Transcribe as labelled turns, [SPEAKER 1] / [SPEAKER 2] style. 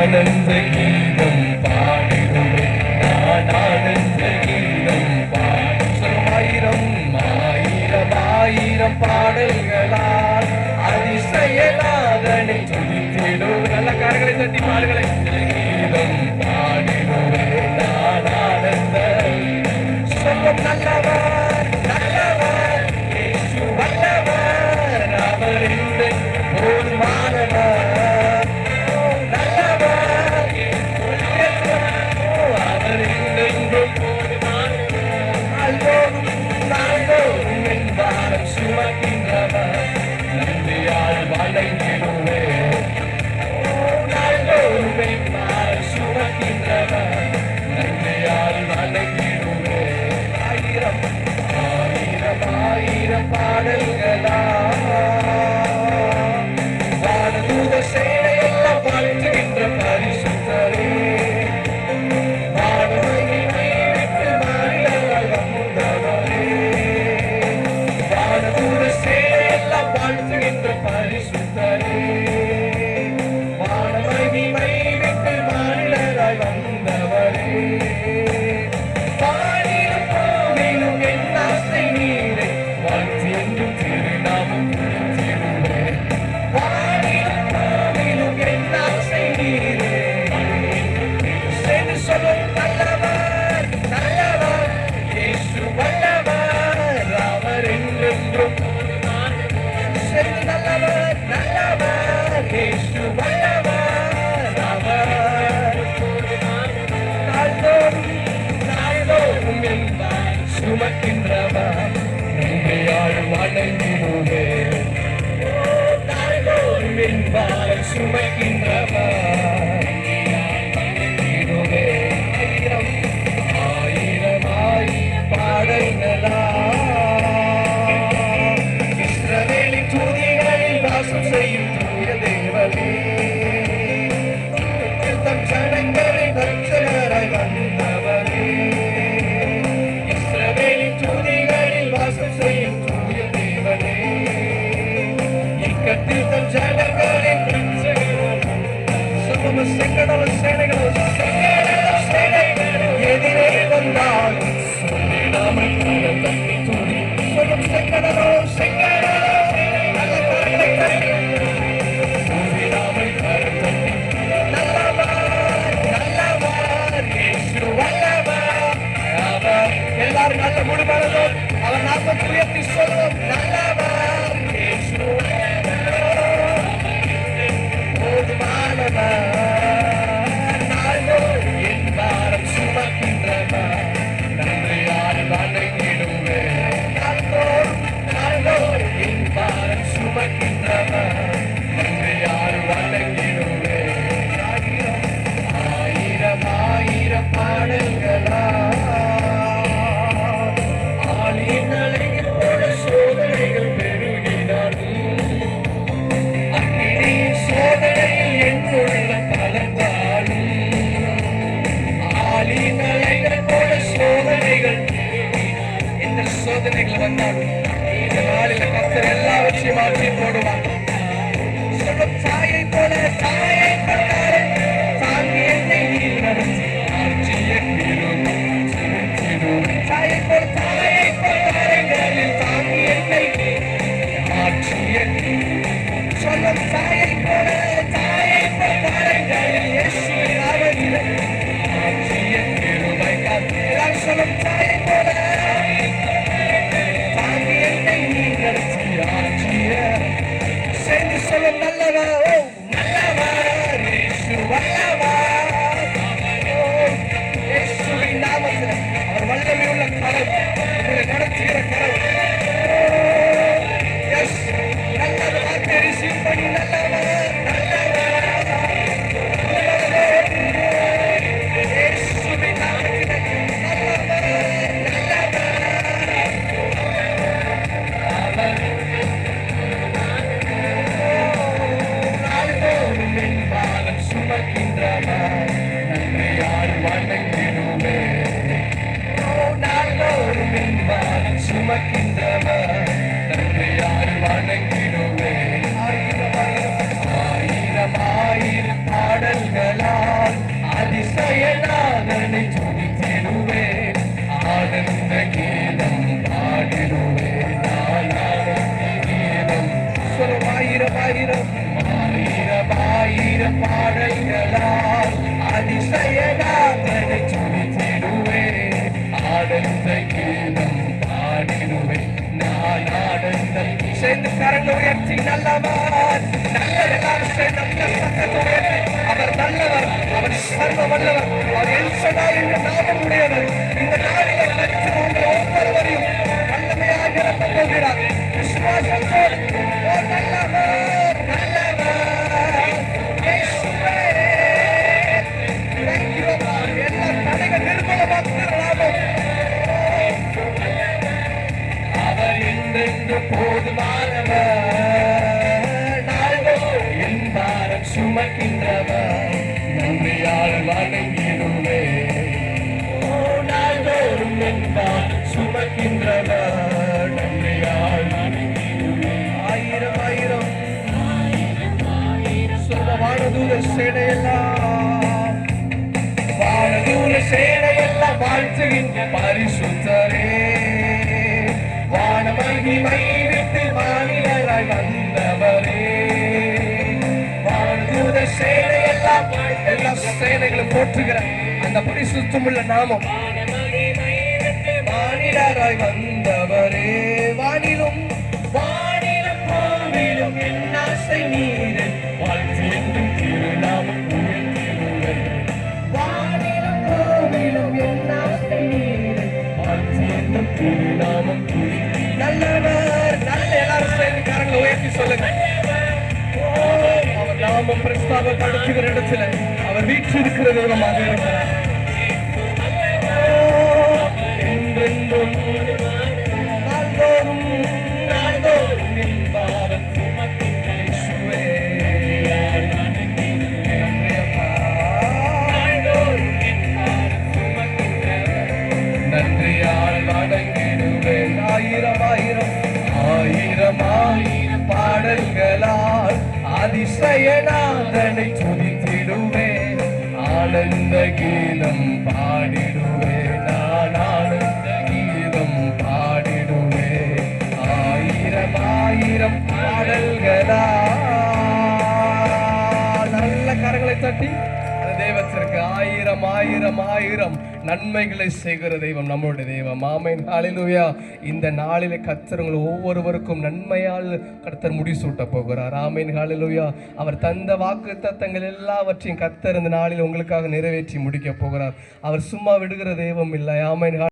[SPEAKER 1] ஆனந்த கீதம் பாடிடுவேன், நான் ஆனந்த கீதம் பாடும். ஆயிரம் ஆயிரம் ஆயிரம் பாடல்களால் அதிசயநாதனை துதித்திடுவேன். நல்ல காரங்களை தட்டி பாடுகளை கீதம் பாடிடுவேன், நான் ஆனந்த. சொல்லும் நல்லவர் நல்லவர் இயேசு வல்லவர், அவர் என்று போதுமானவர். சோதனைகள் வந்தாலும் இந்த நாளில் கர்த்தர் எல்லாவற்றையும் மாற்றி போடுவார். சொல்லும் சாயை போல சாயை கொண்டாரு தாங்கி என்னை நடத்தி ஆட்சிய சாயை போல சாயை கொண்டாரங்களில் தாங்கி என்னை ஆட்சிய சொல்லும் சாயை போல சாயை கொண்டாரங்களில் இயேசுவின் நாமத்தில் ஆட்சிய கிருபைக்காக எல்லாரும் சொல்லும் சாயை போல பாடல்களா நாதனை துதித்திடுவேன், ஆனந்த கீதம் பாடிடுவேன். நான் ஆனந்த கீதம் சொல்லும் ஆயிரம் ஆயிரம் ஆயிரம் ஆயிரம் பாடல்களால் அதிசய நாதனை துதித்திடுவேன், ஆனந்த கீதம் பாடிடுவேன். நான் ஆனந்தம் சேர்ந்து கரங்களை உயர்த்தி நல்லவர் நல்லவர் சேர்ந்து சத்தத்தை உயர்த்தி அவர் நல்லவர், அவர் சர்வ வல்லவர், அவர் எல்ஷடாய் என்ற நாமம் உடையவர். இந்த நாளிலே கர்த்தர் உங்கள் ஒவ்வொருவரையும் வல்லமையாக நிரப்பப் போகிறார். விசுவாசத்தோடு ஓ நல்லவர் நல்லவர் இயேசுவே. Thank you, Lord. எல்லா தடைகள் நிர்மூலமாக்குகிறார். அவர் என்றென்று போதுமானவர், நாள்தோறும் என் பாரம் சுமக்கின்றவர், நன்றியால் வணங்கிடுவேன். ஓ நாள்தோறும் என் பாரம் சுமக்கின்றவர், நன்றியால் வணங்கிடுவேன். ஆயிரம் ஆயிரம் சொல்ல வானதூர சேனையெல்லாம், வானதூர சேனையெல்லாம் வாழ்த்துகின்ற பரிசுத்தரே, வானமகிமை விட்டு மாநிலராய் வந்தவரே. வானதூத சேனை எல்லாம் எல்லா சேனைகளும் போற்றுகிற அந்த பரிசுத்தமுள்ள நாமம், மாநிலராய் வந்தவரே. வானிலும் வானிலும் பூவிலும் என் ஆசை நீரே, வாழ்த்து என்றும் திருநாமம் உயர்த்திடுவேன். வானிலும் பூவிலும் என் ஆசை நீரே, வாழ்த்து என்றும் திருநாமம் நல்லவர் நல்ல. எல்லாரும் சேர்ந்து கரங்களை உயர்த்தி சொல்லுங்க. அவர் நாமம் பிரஸ்தாபப்படுத்துகிற இடத்துல அவர் வீற்றிருக்கிற தெய்வமாக இருக்கிறார். என்றென்றும் நாள்தோறும் நாள்தோறும் என் பாரம் சுமக்கின்ற இயேசுவே. நன்றியால் வணங்கிடுவேன். ஆயிரம் ஆயிரம் ஆயிரம் ஆயிரம் பாடல்களால் அதிசயநாதனை துதித்திடுவேன், ஆனந்த கீதம் பாடிடுவேன். நான் ஆனந்த கீதம் பாடிடுவேன். ஆயிரம் ஆயிரம் பாடல்களால் நல்ல கரங்களை தட்டி தேவத்திற்கு ஆயிரம் ஆயிரம் ஆயிரம் நன்மைகளை செய்கிற தெய்வம் நம்முடைய தெய்வம். ஆமென், ஹல்லேலூயா. இந்த நாளிலே கர்த்தர் உங்கள் ஒவ்வொருவருக்கும் நன்மையால் கர்த்தர் முடிசூட்ட போகிறார். ஆமென், ஹல்லேலூயா. அவர் தந்த வாக்குத்தத்தங்கள் எல்லாவற்றையும் கர்த்தர் இந்த நாளில் உங்களுக்காக நிறைவேற்றி முடிக்க போகிறார். அவர் சும்மா விடுகிற தெய்வம் இல்லை. ஆமென்.